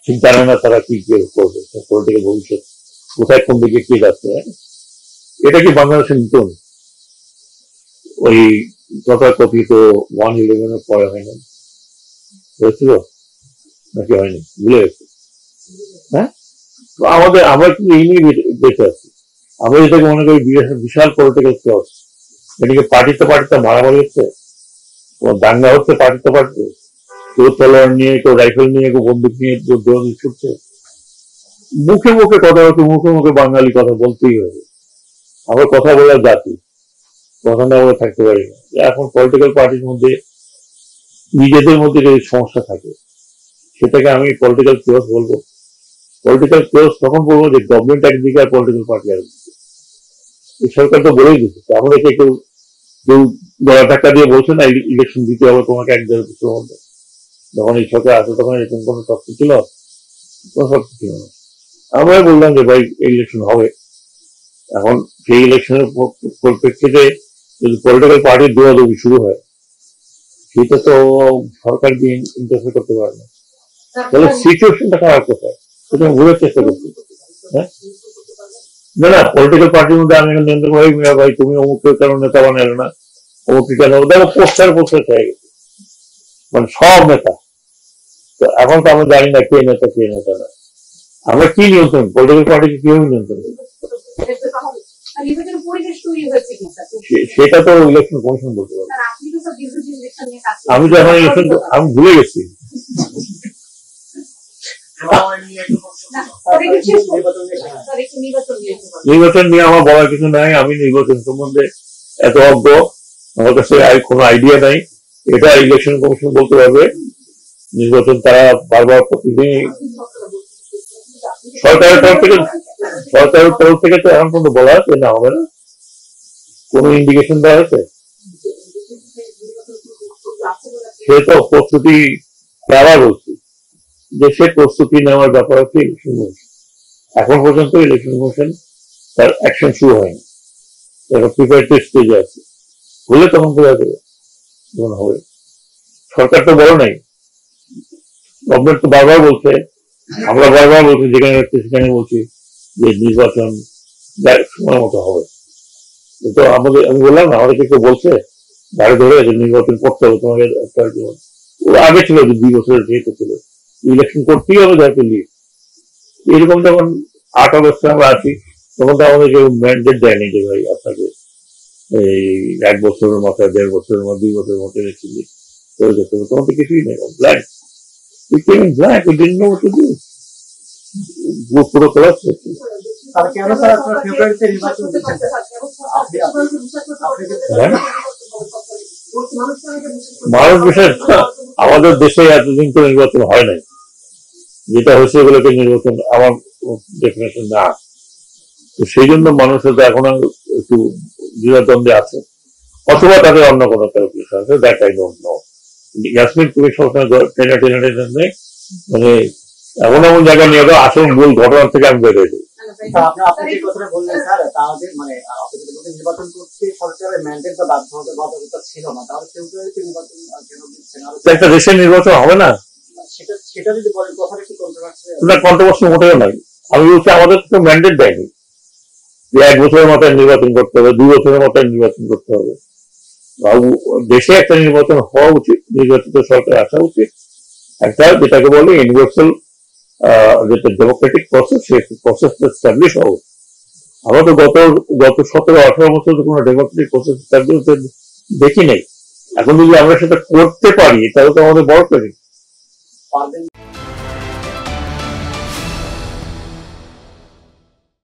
ঠিক জানে না তারা কি করবে, পলিটিক্যাল ভবিষ্যৎ কোথায় কোন দিকে কে যাচ্ছে। এটা কি বাংলাদেশের নতুন? ওই তথাকথিত 1/11 পরে হয় না, হয়েছিল নাকি হয়নি ভুলে গেছে। হ্যাঁ, তো আমরা কিন্তু এই নিয়ে বেঁচে আছি। আমরা যেটাকে মনে করি বিশাল পলিটিক্যাল ক্রস, এটাকে পার্টিতে পার্টিতে মারামারি হচ্ছে, দাঙ্গা হচ্ছে পার্টিতে পার্টিতে, কেউ তলোয়ার নিয়ে, কেউ রাইফেল নিয়ে, কেউ বন্দুক নিয়ে দৌড়ি ছুটছে। মুখে মুখে কথা হচ্ছে, মুখে মুখে বাঙালি কথা বলতেই হবে। আমরা কথা বলার জাতি, কথা না বলে থাকতে পারি না। এখন পলিটিক্যাল পার্টির মধ্যে নিজেদের মধ্যে যদি সমস্যা থাকে, সেটাকে আমি পলিটিক্যাল ক্রস বলবো? পলিটিক্যাল ক্রস তখন বলবো যে গভর্নমেন্ট একদিকে আর পলিটিক্যাল পার্টি আর এই সরকার তো বলেই দিচ্ছে। আমাদেরকে কেউ কেউ গলা টাকা দিয়ে বলছে না ইলেকশন দিতে হবে তোমাকে 1-1.5 বছর মধ্যে। যখন এই সরকার আসে তখন এরকম কোনো তথ্য ছিল? কোনো তথ্য ছিল না। আমরাই বললাম যে ভাই ইলেকশন হবে। এখন সেই ইলেকশনের পরিপ্রেক্ষিতে যদি পলিটিক্যাল পার্টির দৌড়াদৌড়ি শুরু হয়, সেটা তো সরকার দিয়ে ইন্টারফেয়ার করতে পারে না। তাহলে সিচুয়েশনটা খারাপ কোথায় সেটা আমি বোঝার চেষ্টা করছি। হ্যাঁ, না না, পলিটিক্যাল পার্টির মধ্যে আমি নিয়ন্ত্রণ করি, ভাই তুমি অমুককে কেন নেতা বানালে না, অমুককে কেন, দেখো পোস্টার হয়ে গেছে, মানে সব নেতা। তো এখন তো আমরা জানি না কে নেতা কে নেতা না। আমরা কি নিয়ন্ত্রণ, পলিটিক্যাল পার্টিকে কিভাবে নিয়ন্ত্রণ করি? সেটা তো ইলেকশন কমিশন বলতে পারবে। আমি তো এখন ইলেকশন আমি ভুলে গেছি। নির্বাচন নিয়ে আমার বলার কিছু নাই। আমি নির্বাচন সম্বন্ধে এত অজ্ঞ, আমার কাছে কোনো আইডিয়া নাই। এটা ইলেকশন কমিশন বলতে পারবে। নির্বাচন তারা বারবার প্রতিদিন সরকারের তরফ থেকে তো এখন পর্যন্ত বলা হচ্ছে না হবে না, কোন ইন্ডিকেশন দেওয়া হয়েছে? সে তো প্রস্তুতি, আবার বলছি যে সে প্রস্তুতি নেওয়ার ব্যাপার হচ্ছে ইলেকশন কমিশন। এখন পর্যন্ত ইলেকশন কমিশন তার অ্যাকশন শুরু হয়নি, প্রিপারেটরি স্টেজে আছে। হলে তখন বোঝা যাবে যখন হবে। সরকার তো বড় নাই, গভর্নমেন্ট তো বারবার বলছে, আমরা বারবার বলছি, যেখানে সেখানে বলছি যে নির্বাচন সময় মতো হবে। তো আমি বললাম না, আমাদেরকে কেউ বলছে গাড়ি ধরে যে নির্বাচন করতে হবে তোমাকে, ওরা আগে ছিল 2 বছরের যেহেতু ছিল, ইলেকশন করতেই হবে যাকে নিয়ে। এরকম যখন 8 অগস্টে আমরা আসি, তখন তো আমাদের কেউ ম্যান্ডেট দেয়নি যে ভাই আপনাকে এই 1 বছরের মাথায় 1.5 বছরের মধ্যে 2 বছরের মধ্যে ইলেকশন করে যেতে হবে। তখন তো কিছুই নেই, blank. We came in black, we didn't know what to do. পুরো ক্লাস মানুষ বিষয় আমাদের দেশে এতদিন তো নির্বাচন হয় নাই, যেটা হয়েছে এগুলোকে নির্বাচন আমার ডেফিনেশন না। তো সেই জন্য মানুষের তো এখন একটু দ্বিধাদ্বন্দ্বে আছে, অথবা তাদের অন্য কোনো ক্যালকুলেশন আছে, that I don't know. Yasmin তুমি সবসময় টেনে মানে এমন এমন জায়গা নিয়ে যাও, আসল মূল ঘটনা থেকে আমি বের হয়ে যাই। একটা দেশের নির্বাচন হবে না, কন্ট্রোভার্সি মোটেও নাই। আমি বলছি আমাদের তো ম্যান্ডেট দেয়নি যে 1 বছরের মাথায় নির্বাচন করতে হবে, 2 বছরের মাথায় নির্বাচন করতে হবে। দেশে একটা নির্বাচন হওয়া উচিত, নির্বাচিত সরকার আসা উচিত, একটা যেটাকে বলে ইউনিভার্সাল যেটা ডেমোক্রেটিক প্রসেস, সেই প্রসেসটা এস্টাবলিশ হওয়া উচিত। আমরা তো গত 17-18 বছর কোনো ডেমোক্রেটিক প্রসেস এস্টাবলিশ দেখি নেই। এখন যদি আমরা সেটা করতে পারি তাহলে তো আমাদের বড় ক্রেডিট।